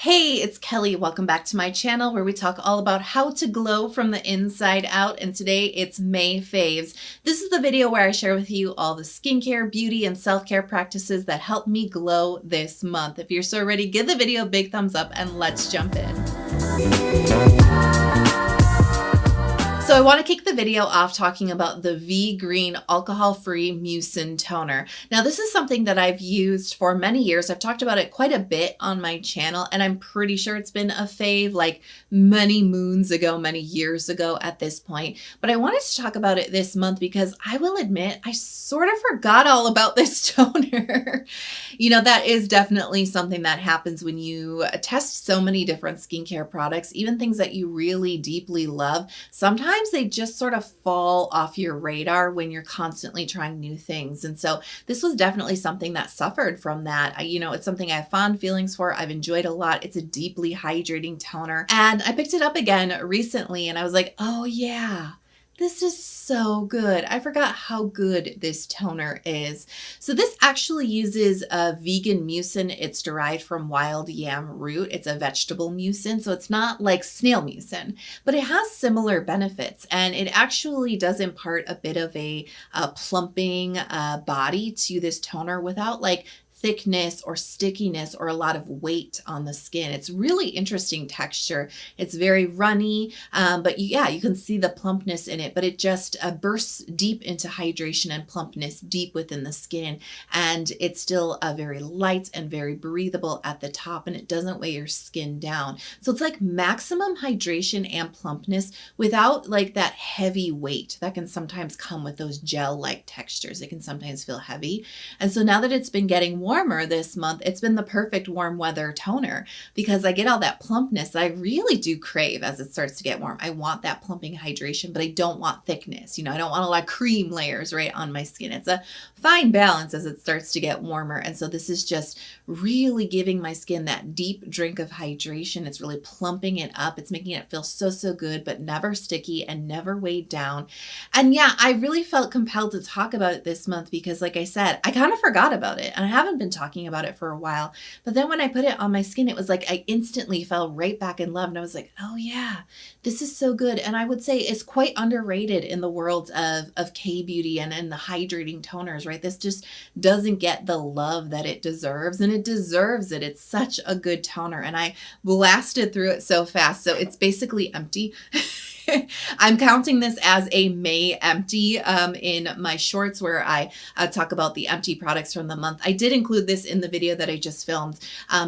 Hey, it's Kelly. Welcome back to my channel where we talk all about how to glow from the inside out. And today it's May Faves. This is the video where I share with you all the skincare, beauty, and self-care practices that help me glow this month. If you're so ready, give the video a big thumbs up and let's jump in. So I want to kick the video off talking about the Vegreen alcohol-free Mucin toner. Now this is something that I've used for many years. I've talked about it quite a bit on my channel, and I'm pretty sure it's been a fave like many moons ago, many years ago at this point. But I wanted to talk about it this month because I will admit I sort of forgot all about this toner. You know, that is definitely something that happens when you test so many different skincare products, even things that you really deeply love. Sometimes they just sort of fall off your radar when you're constantly trying new things. And so this was definitely something that suffered from that. It's something I have fond feelings for. I've enjoyed a lot. It's a deeply hydrating toner. And I picked it up again recently and I was like, oh yeah, this is so good. I forgot how good this toner is. So this actually uses a vegan mucin. It's derived from wild yam root. It's a vegetable mucin, so it's not like snail mucin, but it has similar benefits. And it actually does impart a bit of a plumping body to this toner without like thickness or stickiness or a lot of weight on the skin. It's really interesting texture. It's very runny, but yeah, you can see the plumpness in it, but it just bursts deep into hydration and plumpness deep within the skin. And it's still very light and very breathable at the top, and it doesn't weigh your skin down. So it's like maximum hydration and plumpness without like that heavy weight that can sometimes come with those gel-like textures. It can sometimes feel heavy. And so now that it's been getting warmer this month, it's been the perfect warm weather toner because I get all that plumpness that I really do crave as it starts to get warm. I want that plumping hydration, but I don't want thickness. I don't want a lot of cream layers right on my skin. It's a fine balance as it starts to get warmer. And so this is just really giving my skin that deep drink of hydration. It's really plumping it up. It's making it feel so, so good, but never sticky and never weighed down. And yeah, I really felt compelled to talk about it this month because like I said, I kind of forgot about it and I haven't been talking about it for a while. But then when I put it on my skin, it was like I instantly fell right back in love. And I was like, oh yeah, this is so good. And I would say it's quite underrated in the world of K-beauty and the hydrating toners, right? This just doesn't get the love that it deserves, and it deserves it. It's such a good toner, and I blasted through it so fast. So it's basically empty. I'm counting this as a May empty in my shorts where I talk about the empty products from the month. I did include this in the video that I just filmed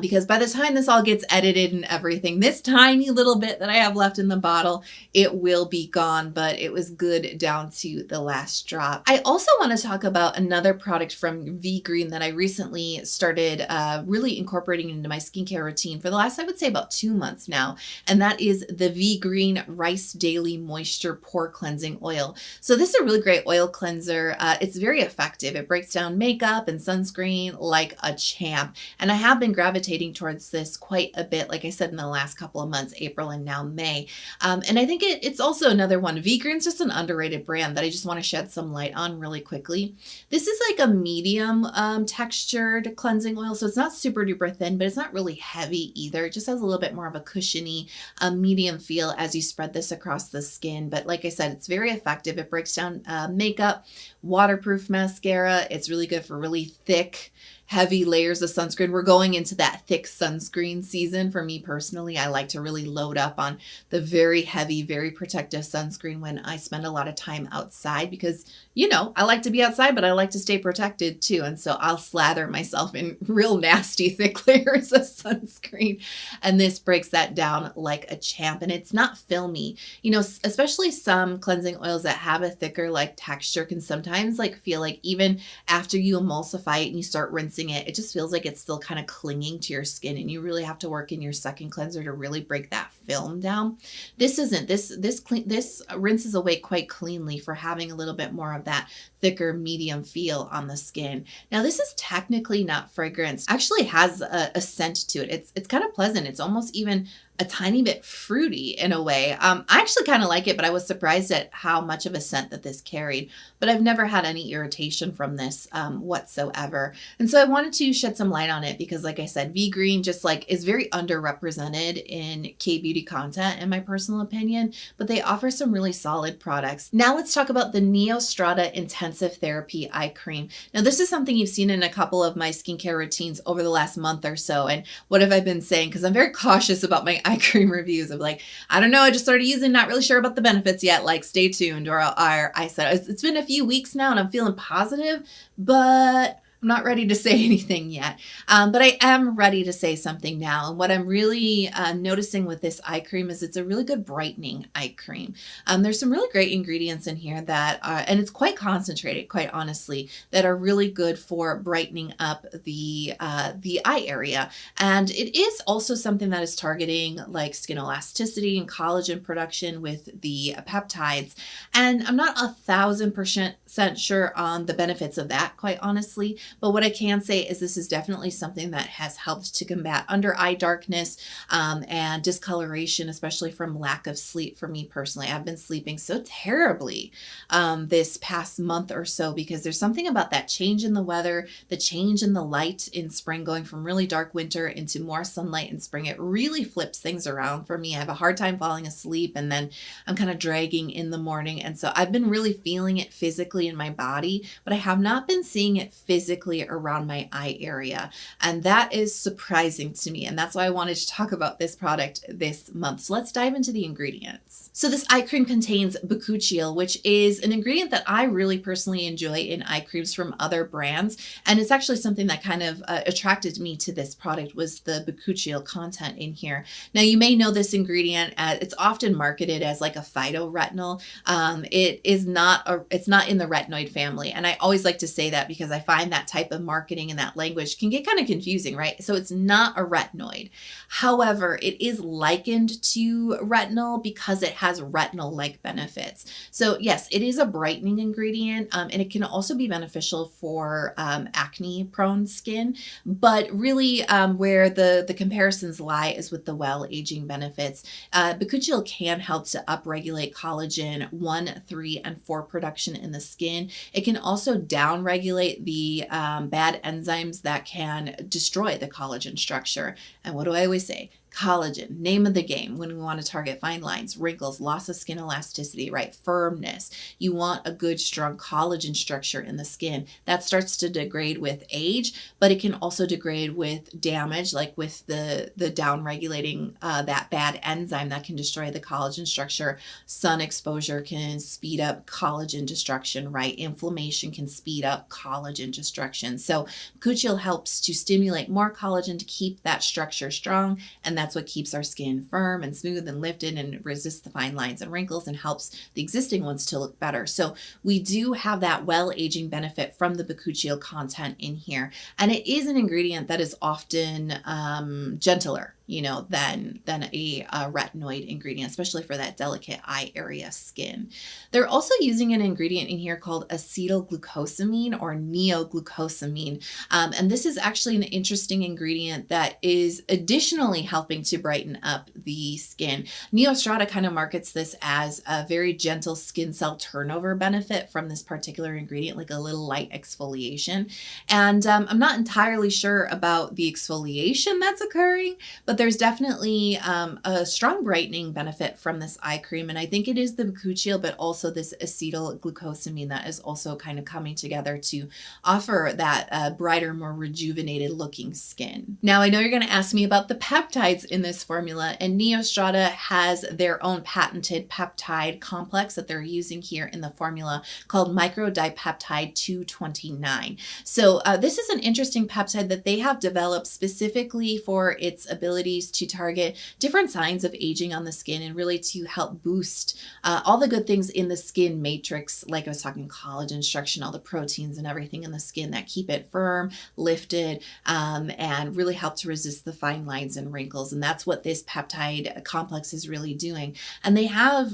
because by the time this all gets edited and everything, this tiny little bit that I have left in the bottle, it will be gone, but it was good down to the last drop. I also want to talk about another product from Vegreen that I recently started really incorporating into my skincare routine for the last, I would say, about 2 months now, and that is the Vegreen Rice Daily Moisture Pore Cleansing Oil. So this is a really great oil cleanser. It's very effective. It breaks down makeup and sunscreen like a champ. And I have been gravitating towards this quite a bit, like I said, in the last couple of months, April and now May. And I think it's also another one. Vegreen's just an underrated brand that I just want to shed some light on really quickly. This is like a medium textured cleansing oil. So it's not super duper thin, but it's not really heavy either. It just has a little bit more of a cushiony medium feel as you spread this across the skin. But like I said, it's very effective. It breaks down makeup, waterproof mascara. It's really good for really thick, heavy layers of sunscreen. We're going into that thick sunscreen season. For me personally, I like to really load up on the very heavy, very protective sunscreen when I spend a lot of time outside because, I like to be outside, but I like to stay protected too. And so I'll slather myself in real nasty, thick layers of sunscreen. And this breaks that down like a champ. And it's not filmy. Especially some cleansing oils that have a thicker like texture can sometimes like feel like even after you emulsify it and you start rinsing it just feels like it's still kind of clinging to your skin, and you really have to work in your second cleanser to really break that film down. This isn't. This rinses away quite cleanly for having a little bit more of that thicker medium feel on the skin. Now this is technically not fragrance. Actually has a scent to it. It's kind of pleasant. It's almost even a tiny bit fruity in a way. I actually kind of like it, but I was surprised at how much of a scent that this carried. But I've never had any irritation from this whatsoever. And so I wanted to shed some light on it because, like I said, Vegreen just like is very underrepresented in K-beauty content, in my personal opinion, but they offer some really solid products. Now let's talk about the Neostrata Intensive Therapy Eye Cream. Now this is something you've seen in a couple of my skincare routines over the last month or so. And what have I been saying? Because I'm very cautious about my eye cream reviews of like, I don't know, I just started using, not really sure about the benefits yet, like stay tuned. Or I said, it's been a few weeks now and I'm feeling positive, but I'm not ready to say anything yet, but I am ready to say something now. And what I'm really noticing with this eye cream is it's a really good brightening eye cream. There's some really great ingredients in here that are, and it's quite concentrated, quite honestly, that are really good for brightening up the eye area. And it is also something that is targeting like skin elasticity and collagen production with the peptides. And I'm not 1,000% sure on the benefits of that, quite honestly. But what I can say is this is definitely something that has helped to combat under eye darkness and discoloration, especially from lack of sleep for me personally. I've been sleeping so terribly this past month or so because there's something about that change in the weather, the change in the light in spring, going from really dark winter into more sunlight in spring. It really flips things around for me. I have a hard time falling asleep and then I'm kind of dragging in the morning. And so I've been really feeling it physically in my body, but I have not been seeing it physically around my eye area. And that is surprising to me. And that's why I wanted to talk about this product this month. So let's dive into the ingredients. So this eye cream contains bakuchiol, which is an ingredient that I really personally enjoy in eye creams from other brands. And it's actually something that kind of attracted me to this product was the bakuchiol content in here. Now you may know this ingredient as it's often marketed as like a phytoretinol. It's not in the retinoid family. And I always like to say that because I find that type of marketing and that language can get kind of confusing, right? So it's not a retinoid. However, it is likened to retinol because it has retinol-like benefits. So yes, it is a brightening ingredient and it can also be beneficial for acne-prone skin, but really where the comparisons lie is with the well-aging benefits. Bakuchiol can help to upregulate collagen 1, 3, and 4 production in the skin. It can also downregulate the bad enzymes that can destroy the collagen structure. And what do I always say? Collagen, name of the game when we want to target fine lines, wrinkles, loss of skin elasticity, right? Firmness. You want a good, strong collagen structure in the skin. That starts to degrade with age, but it can also degrade with damage, like with the down regulating that bad enzyme that can destroy the collagen structure. Sun exposure can speed up collagen destruction, right? Inflammation can speed up collagen destruction. So bakuchiol helps to stimulate more collagen to keep that structure strong, and that's what keeps our skin firm and smooth and lifted and resists the fine lines and wrinkles and helps the existing ones to look better. So we do have that well-aging benefit from the bakuchiol content in here. And it is an ingredient that is often gentler, than a retinoid ingredient, especially for that delicate eye area skin. They're also using an ingredient in here called acetylglucosamine or neoglucosamine. And this is actually an interesting ingredient that is additionally helping to brighten up the skin. Neostrata kind of markets this as a very gentle skin cell turnover benefit from this particular ingredient, like a little light exfoliation. And I'm not entirely sure about the exfoliation that's occurring, but there's definitely a strong brightening benefit from this eye cream. And I think it is the bakuchiol, but also this acetylglucosamine that is also kind of coming together to offer that brighter, more rejuvenated looking skin. Now, I know you're going to ask me about the peptides in this formula, and Neostrata has their own patented peptide complex that they're using here in the formula called microdipeptide 229. So this is an interesting peptide that they have developed specifically for its abilities to target different signs of aging on the skin and really to help boost all the good things in the skin matrix, like I was talking collagen structure, all the proteins and everything in the skin that keep it firm, lifted, and really help to resist the fine lines and wrinkles. And that's what this peptide complex is really doing. And they have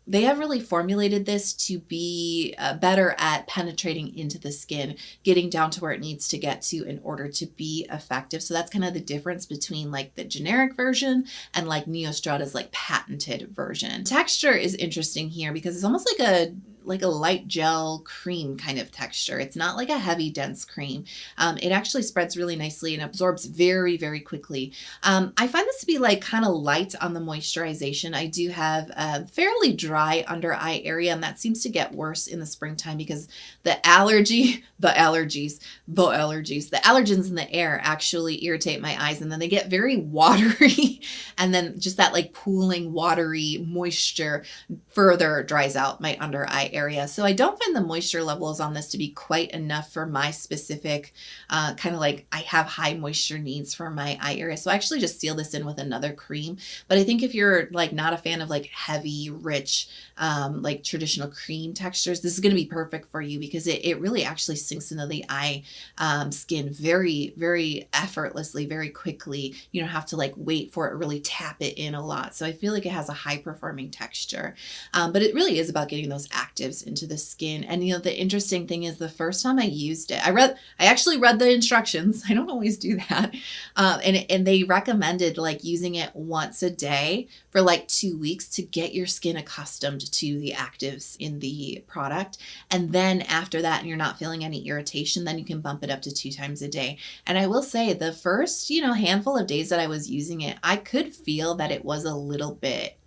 they have really formulated this to be better at penetrating into the skin, getting down to where it needs to get to in order to be effective. So that's kind of the difference between like the generic version and like Neostrata's like patented version. Texture is interesting here because it's almost like a light gel cream kind of texture. It's not like a heavy dense cream. It actually spreads really nicely and absorbs very, very quickly. I find this to be like kind of light on the moisturization. I do have a fairly dry under eye area, and that seems to get worse in the springtime because the allergens in the air actually irritate my eyes, and then they get very watery and then just that like pooling watery moisture further dries out my under eye area. So I don't find the moisture levels on this to be quite enough for my specific kind of like I have high moisture needs for my eye area. So I actually just seal this in with another cream. But I think if you're like not a fan of like heavy, rich, like traditional cream textures, this is going to be perfect for you because it really actually sinks into the eye skin very, very effortlessly, very quickly. You don't have to like wait for it, really tap it in a lot. So I feel like it has a high performing texture. But it really is about getting those actives into the skin. And you know, the interesting thing is the first time I used it, I actually read the instructions. I don't always do that. And they recommended like using it once a day for like 2 weeks to get your skin accustomed to the actives in the product. And then after that, and you're not feeling any irritation, then you can bump it up to 2 times a day. And I will say the first, you know, handful of days that I was using it, I could feel that it was a little bit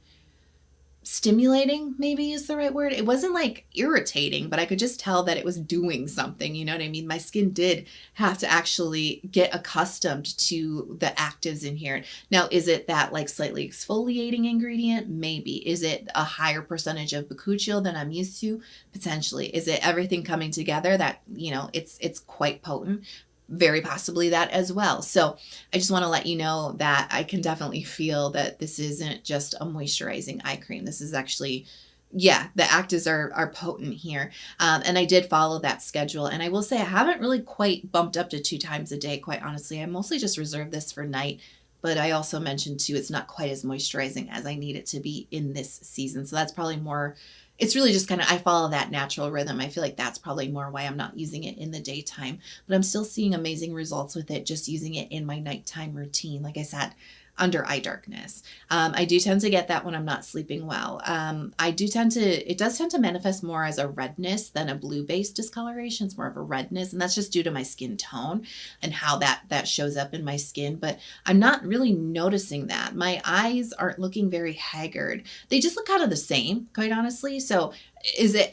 stimulating, maybe is the right word. It wasn't like irritating, but I could just tell that it was doing something. You know what I mean? My skin did have to actually get accustomed to the actives in here. Now, is it that like slightly exfoliating ingredient? Maybe. Is it a higher percentage of bakuchiol than I'm used to? Potentially. Is it everything coming together that, you know, it's quite potent? Very possibly that as well. So I just want to let you know that I can definitely feel that this isn't just a moisturizing eye cream. This is actually, yeah, the actives are potent here. And I did follow that schedule. And I will say I haven't really quite bumped up to 2 times a day, quite honestly. I mostly just reserve this for night. But I also mentioned too, it's not quite as moisturizing as I need it to be in this season. So that's probably more, it's really just kind of, I follow that natural rhythm. I feel like that's probably more why I'm not using it in the daytime, but I'm still seeing amazing results with it, just using it in my nighttime routine. Like I said, under eye darkness. I do tend to get that when I'm not sleeping well. It does tend to manifest more as a redness than a blue-based discoloration. It's more of a redness, and that's just due to my skin tone and how that shows up in my skin. But I'm not really noticing that. My eyes aren't looking very haggard. They just look kind of the same, quite honestly. So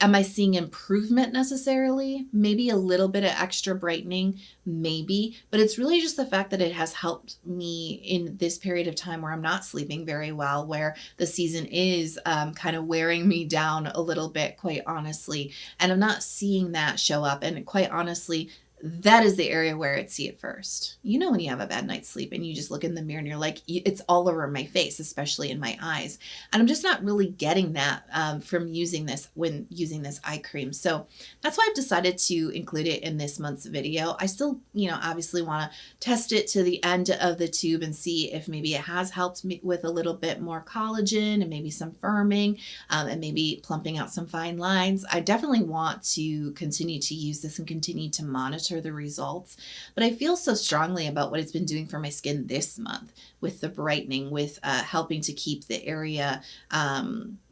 am I seeing improvement necessarily? Maybe a little bit of extra brightening, maybe, but it's really just the fact that it has helped me in this period of time where I'm not sleeping very well, where the season is kind of wearing me down a little bit, quite honestly, and I'm not seeing that show up. And quite honestly, that is the area where I'd see it first. You know, when you have a bad night's sleep and you just look in the mirror and you're like, it's all over my face, especially in my eyes. And I'm just not really getting that from using this when using this eye cream. So that's why I've decided to include it in this month's video. I still, you know, obviously want to test it to the end of the tube and see if maybe it has helped me with a little bit more collagen and maybe some firming and maybe plumping out some fine lines. I definitely want to continue to use this and continue to monitor the results, but I feel so strongly about what it's been doing for my skin this month with the brightening, with helping to keep the area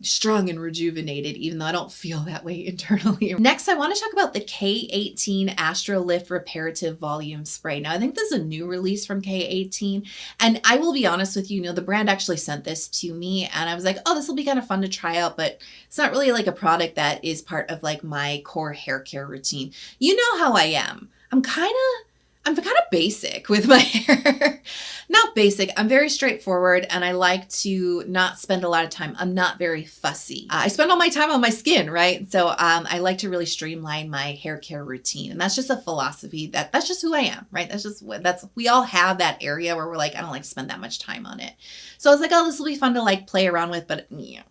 strong and rejuvenated, even though I don't feel that way internally. Next, I want to talk about the K18 Astrolift Reparative Volume Spray. Now, I think this is a new release from K18, and I will be honest with you, you know, the brand actually sent this to me, and I was like, oh, this will be kind of fun to try out, but it's not really like a product that is part of like my core hair care routine. You know how I am. I'm kind of basic with my hair. Not basic, I'm very straightforward, and I like to not spend a lot of time. I'm not very fussy. I spend all my time on my skin, right? So I like to really streamline my hair care routine, and that's just a philosophy that's just who I am, right? We all have that area where we're like, I don't like to spend that much time on it. So I was like, oh, this will be fun to like play around with, but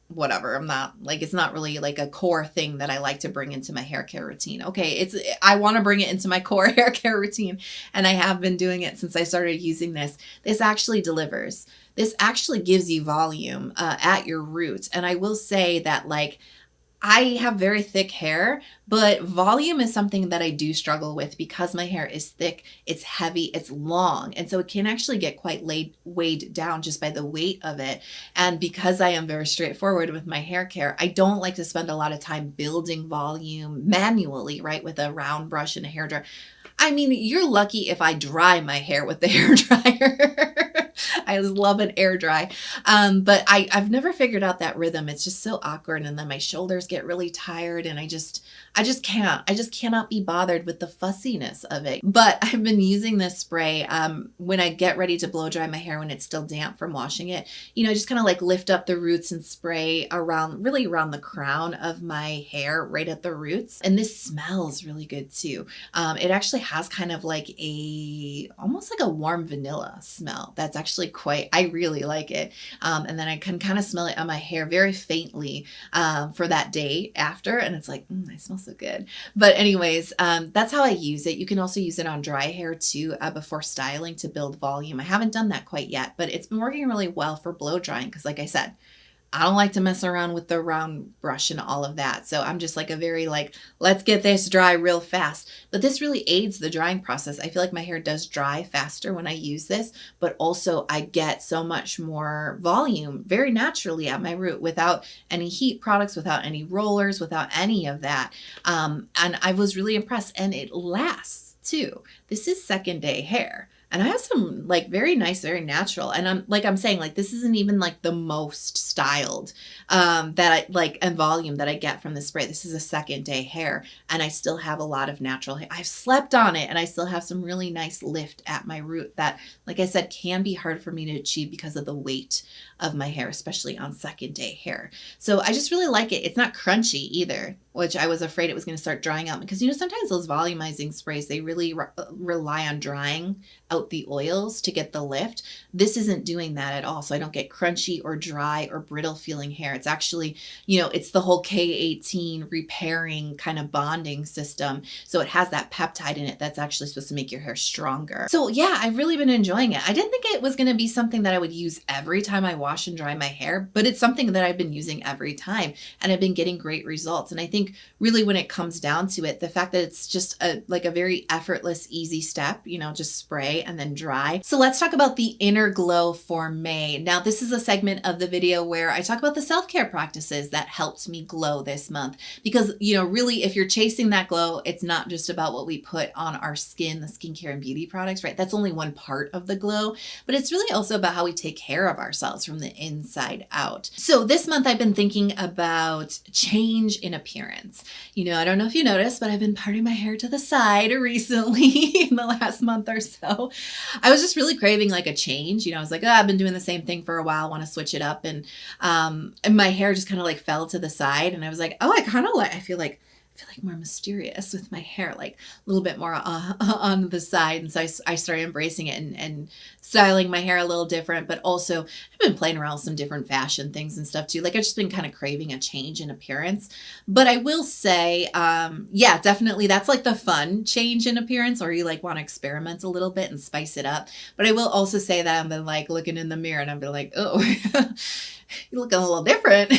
whatever. I'm not like, it's not really like a core thing that I like to bring into my hair care routine. Okay. I want to bring it into my core hair care routine. And I have been doing it since I started using this. This actually delivers. This actually gives you volume at your roots. And I will say that, like, I have very thick hair, but volume is something that I do struggle with because my hair is thick, it's heavy, it's long. And so it can actually get quite weighed down just by the weight of it. And because I am very straightforward with my hair care, I don't like to spend a lot of time building volume manually, right? With a round brush and a hair dryer. I mean, you're lucky if I dry my hair with the hair dryer. I love an air dry. But I've never figured out that rhythm. It's just so awkward. And then my shoulders get really tired and I just cannot be bothered with the fussiness of it. But I've been using this spray when I get ready to blow dry my hair when it's still damp from washing it. You know, just kind of like lift up the roots and spray really around the crown of my hair, right at the roots. And this smells really good too. It actually has kind of like almost like a warm vanilla smell. That's actually I really like it. And then I can kind of smell it on my hair very faintly for that day after. And it's like, I smell so good. But anyways, that's how I use it. You can also use it on dry hair too before styling to build volume. I haven't done that quite yet, but it's been working really well for blow drying because, like I said, I don't like to mess around with the round brush and all of that. So I'm just like a very let's get this dry real fast. But this really aids the drying process. I feel like my hair does dry faster when I use this, but also I get so much more volume very naturally at my root without any heat products, without any rollers, without any of that. And I was really impressed, and it lasts too. This is second day hair. And I have some very nice, very natural. And I'm saying this isn't even the most styled that I and volume that I get from the spray. This is a second day hair and I still have a lot of natural hair. I've slept on it and I still have some really nice lift at my root that, like I said, can be hard for me to achieve because of the weight of my hair, especially on second day hair. So I just really like it. It's not crunchy either, which I was afraid it was going to start drying out because, sometimes those volumizing sprays, they really rely on drying out the oils to get the lift. This isn't doing that at all. So I don't get crunchy or dry or brittle feeling hair. It's actually, it's the whole K18 repairing kind of bonding system. So it has that peptide in it that's actually supposed to make your hair stronger. So yeah, I've really been enjoying it. I didn't think it was going to be something that I would use every time I wash and dry my hair, but it's something that I've been using every time and I've been getting great results. And I think really when it comes down to it, the fact that it's just a very effortless, easy step, just spray and then dry. So let's talk about the inner glow for May. Now, this is a segment of the video where I talk about the self-care practices that helped me glow this month. Because, really, if you're chasing that glow, it's not just about what we put on our skin, the skincare and beauty products, right? That's only one part of the glow, but it's really also about how we take care of ourselves from the inside out. So this month I've been thinking about change in appearance. I don't know if you noticed, but I've been parting my hair to the side recently in the last month or so. I was just really craving a change. I was like, I've been doing the same thing for a while, want to switch it up. And my hair just kind of fell to the side. And I was like, I feel like more mysterious with my hair, a little bit more on the side. And so I started embracing it and styling my hair a little different, but also I've been playing around with some different fashion things and stuff too. I've just been kind of craving a change in appearance. But I will say, yeah, definitely that's the fun change in appearance, or you want to experiment a little bit and spice it up. But I will also say that I've been looking in the mirror and I've been like, oh, you're looking a little different.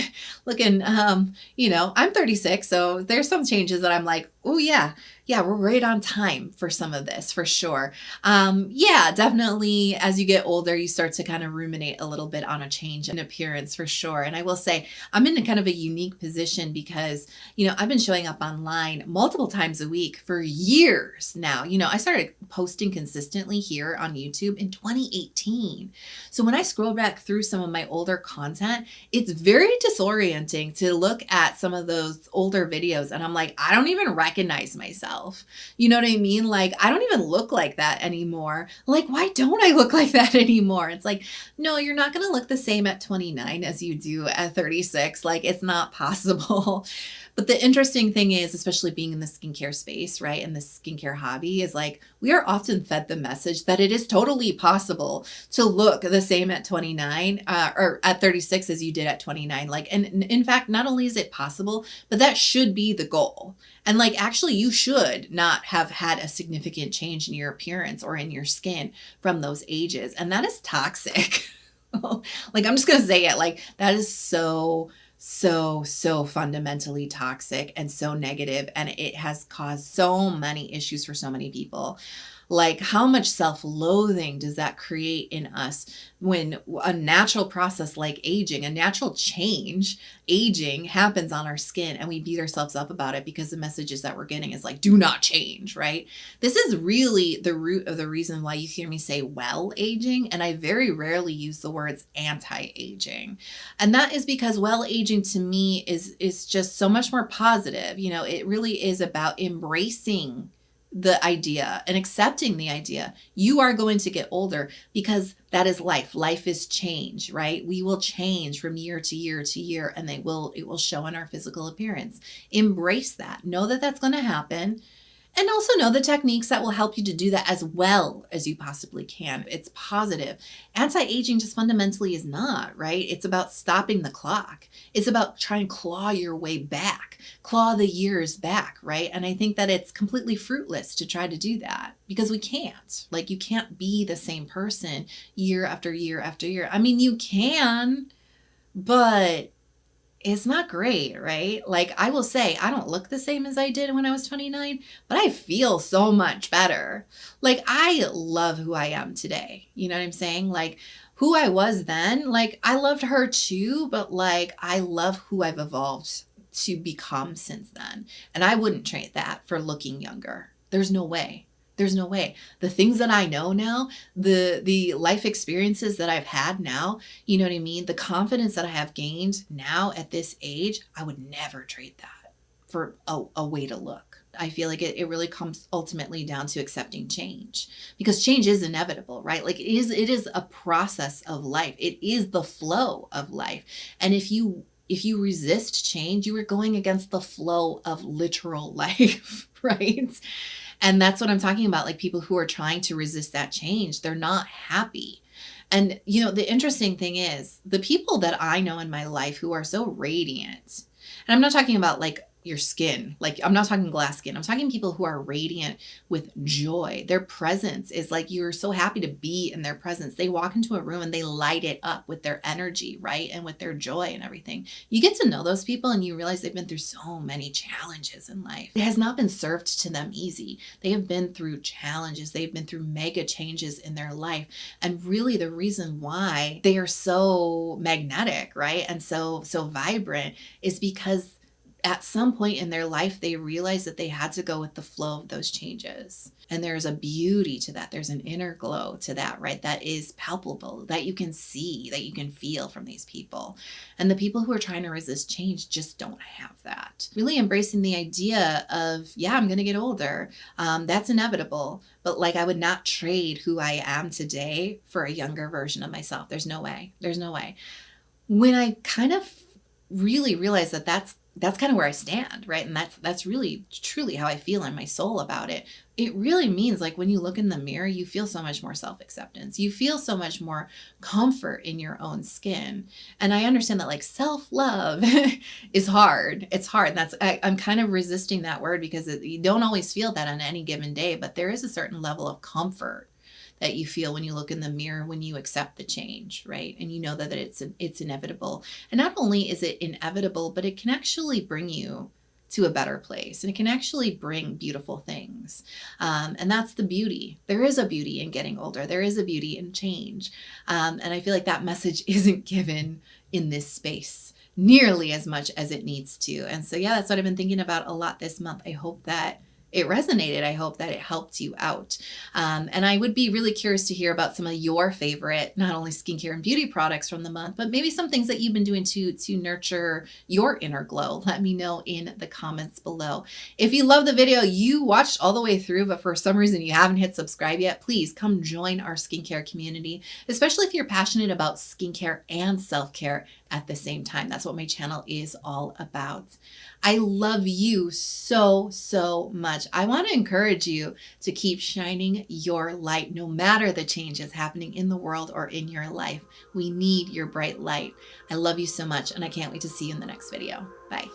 I'm 36, so there's some changes that I'm like, oh yeah, we're right on time for some of this, for sure. Yeah, definitely as you get older, you start to kind of ruminate a little bit on a change in appearance, for sure. And I will say I'm in a kind of a unique position because, I've been showing up online multiple times a week for years now. I started posting consistently here on YouTube in 2018. So when I scroll back through some of my older content, it's very disorienting to look at some of those older videos. And I'm like, I don't even recognize recognize myself. You know what I mean? Like, I don't even look like that anymore. Like, why don't I look like that anymore? It's like, no, you're not going to look the same at 29 as you do at 36. Like, it's not possible. But the interesting thing is, especially being in the skincare space, right? And the skincare hobby is like, we are often fed the message that it is totally possible to look the same at 29 or at 36 as you did at 29. Like, and in fact, not only is it possible, but that should be the goal. And like, actually, you should not have had a significant change in your appearance or in your skin from those ages. And that is toxic. Like, I'm just going to say it, like, that is so fundamentally toxic and so negative, and it has caused so many issues for so many people. Like, how much self-loathing does that create in us when a natural process like aging, a natural change, aging happens on our skin, and we beat ourselves up about it because the messages that we're getting is like, do not change, right? This is really the root of the reason why you hear me say well aging, and I very rarely use the words anti-aging. And that is because well aging to me is just so much more positive. You know, it really is about embracing the idea and accepting the idea you are going to get older, because that is life. Life is change, right? We will change from year to year to year, and it will show in our physical appearance. Embrace that. Know that that's going to happen. And also know the techniques that will help you to do that as well as you possibly can. It's positive. Anti-aging just fundamentally is not, right? It's about stopping the clock. It's about trying to claw your way back, claw the years back, right? And I think that it's completely fruitless to try to do that, because we can't. Like, you can't be the same person year after year after year. I mean, you can, but it's not great, right? Like, I will say, I don't look the same as I did when I was 29, but I feel so much better. Like, I love who I am today. You know what I'm saying? Like, who I was then, like, I loved her too, but like, I love who I've evolved to become since then. And I wouldn't trade that for looking younger. There's no way. There's no way. The things that I know now, the life experiences that I've had now, you know what I mean? The confidence that I have gained now at this age, I would never trade that for a way to look. I feel like it really comes ultimately down to accepting change, because change is inevitable, right? Like, it is a process of life. It is the flow of life. And if you resist change, you are going against the flow of literal life, right? And that's what I'm talking about. Like, people who are trying to resist that change, they're not happy. And, you know, the interesting thing is, the people that I know in my life who are so radiant, and I'm not talking about like your skin, like, I'm not talking glass skin. I'm talking people who are radiant with joy. Their presence is like, you're so happy to be in their presence. They walk into a room and they light it up with their energy, right? And with their joy and everything. You get to know those people and you realize they've been through so many challenges in life. It has not been served to them easy. They have been through challenges. They've been through mega changes in their life. And really the reason why they are so magnetic, right? And so vibrant is because at some point in their life, they realized that they had to go with the flow of those changes. And there's a beauty to that. There's an inner glow to that, right? That is palpable, that you can see, that you can feel from these people. And the people who are trying to resist change just don't have that. Really embracing the idea of, yeah, I'm going to get older. That's inevitable. But like, I would not trade who I am today for a younger version of myself. There's no way. There's no way. When I kind of really realized that that's kind of where I stand, right? And that's really truly how I feel in my soul about it. It really means, like, when you look in the mirror, you feel so much more self-acceptance. You feel so much more comfort in your own skin. And I understand that, like, self-love is hard. It's hard. I'm kind of resisting that word because you don't always feel that on any given day, but there is a certain level of comfort that you feel when you look in the mirror, when you accept the change, right? And you know that it's inevitable. And not only is it inevitable, but it can actually bring you to a better place, and it can actually bring beautiful things. And that's the beauty. There is a beauty in getting older. There is a beauty in change. And I feel like that message isn't given in this space nearly as much as it needs to. And so, yeah, that's what I've been thinking about a lot this month. I hope that it resonated. I hope that it helped you out. And I would be really curious to hear about some of your favorite, not only skincare and beauty products from the month, but maybe some things that you've been doing to nurture your inner glow. Let me know in the comments below. If you love the video, you watched all the way through, but for some reason you haven't hit subscribe yet, please come join our skincare community, especially if you're passionate about skincare and self-care at the same time. That's what my channel is all about. I love you so, so much. I want to encourage you to keep shining your light no matter the changes happening in the world or in your life. We need your bright light. I love you so much, and I can't wait to see you in the next video. Bye.